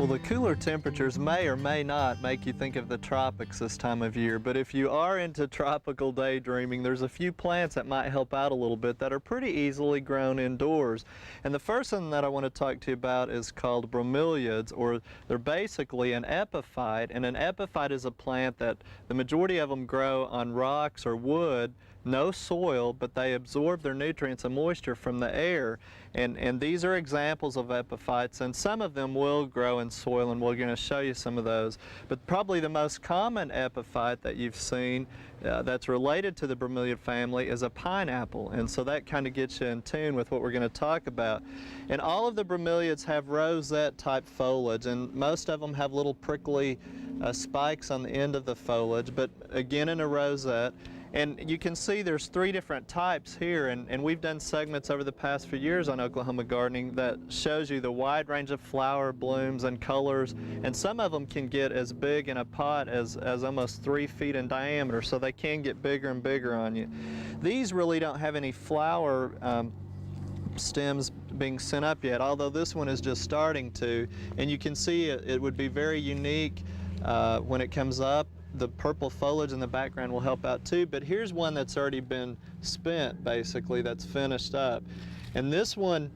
Well, the cooler temperatures may or may not make you think of the tropics this time of year, but if you are into tropical daydreaming, there's a few plants that might help out a little bit that are pretty easily grown indoors. And the first one that I want to talk to you about is called bromeliads, or they're basically an epiphyte, and an epiphyte is a plant that the majority of them grow on rocks or wood, no soil, but they absorb their nutrients and moisture from the air. And these are examples of epiphytes, and some of them will grow in soil, and we're going to show you some of those. But probably the most common epiphyte that you've seen that's related to the bromeliad family is a pineapple, and so that kind of gets you in tune with what we're going to talk about. And all of the bromeliads have rosette type foliage, and most of them have little prickly spikes on the end of the foliage, but again in a rosette. And you can see there's three different types here, and we've done segments over the past few years on Oklahoma gardening that shows you the wide range of flower blooms and colors, and some of them can get as big in a pot as almost 3 feet in diameter, so they can get bigger and bigger on you. These really don't have any flower stems being sent up yet, although this one is just starting to, and you can see it would be very unique when it comes up. The purple foliage in the background will help out too, but here's one that's already been spent, basically, that's finished up. And this one,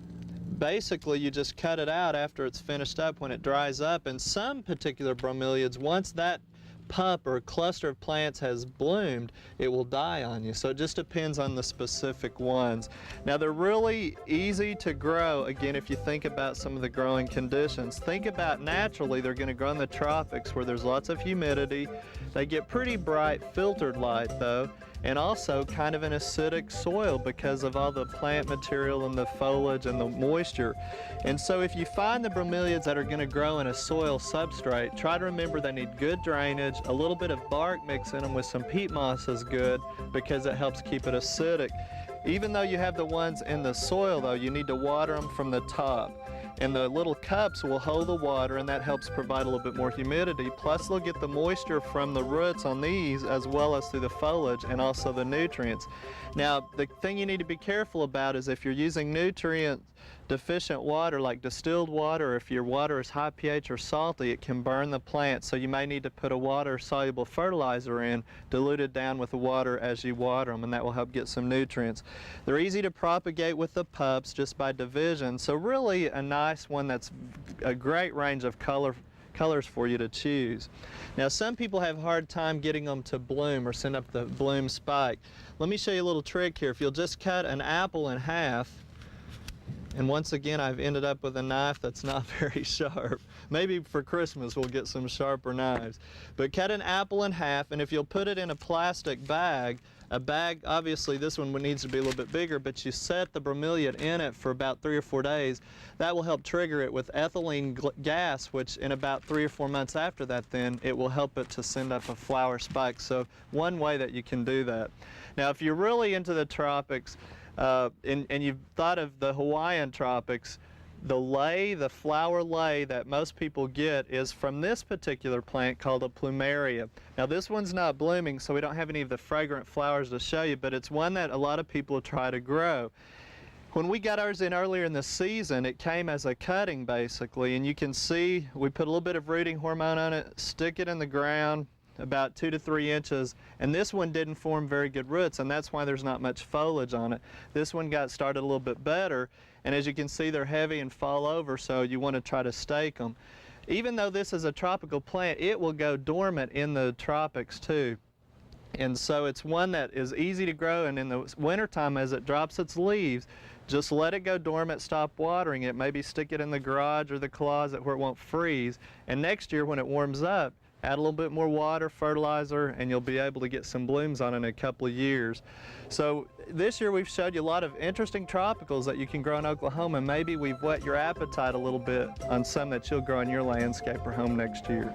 basically, you just cut it out after it's finished up when it dries up, and some particular bromeliads, once that pup or cluster of plants has bloomed, it will die on you. So it just depends on the specific ones. Now, they're really easy to grow, again, if you think about some of the growing conditions. Think about naturally, they're going to grow in the tropics where there's lots of humidity. They get pretty bright filtered light though, and also kind of an acidic soil because of all the plant material and the foliage and the moisture. And so if you find the bromeliads that are going to grow in a soil substrate, try to remember they need good drainage. A little bit of bark mix in them with some peat moss is good because it helps keep it acidic. Even though you have the ones in the soil though, you need to water them from the top. And the little cups will hold the water, and that helps provide a little bit more humidity. Plus they'll get the moisture from the roots on these as well as through the foliage and also the nutrients. Now, the thing you need to be careful about is if you're using nutrient deficient water like distilled water, or if your water is high pH or salty, it can burn the plant, so you may need to put a water soluble fertilizer in, diluted down with the water as you water them, and that will help get some nutrients. They're easy to propagate with the pups just by division, so really a nice one that's a great range of colors for you to choose. Now, some people have a hard time getting them to bloom or send up the bloom spike. Let me show you a little trick here. If you'll just cut an apple in half, and once again, I've ended up with a knife that's not very sharp. Maybe for Christmas we'll get some sharper knives. But cut an apple in half, and if you'll put it in a plastic bag, obviously this one needs to be a little bit bigger, but you set the bromeliad in it for about 3 or 4 days. That will help trigger it with ethylene gas, which in about 3 or 4 months after that, then it will help it to send up a flower spike. So one way that you can do that. Now, if you're really into the tropics, and you've thought of the Hawaiian tropics, the flower lei that most people get is from this particular plant called a Plumeria. Now, this one's not blooming, so we don't have any of the fragrant flowers to show you, but it's one that a lot of people try to grow. When we got ours in earlier in the season, it came as a cutting basically, and you can see we put a little bit of rooting hormone on it, stick it in the ground about 2 to 3 inches, and this one didn't form very good roots, and that's why there's not much foliage on it. This one got started a little bit better, and as you can see, they're heavy and fall over, so you want to try to stake them. Even though this is a tropical plant, it will go dormant in the tropics too. And so it's one that is easy to grow, and in the wintertime as it drops its leaves, just let it go dormant, stop watering it, maybe stick it in the garage or the closet where it won't freeze, and next year when it warms up, add a little bit more water, fertilizer, and you'll be able to get some blooms on it in a couple of years. So this year we've showed you a lot of interesting tropicals that you can grow in Oklahoma. Maybe we've whet your appetite a little bit on some that you'll grow in your landscape or home next year.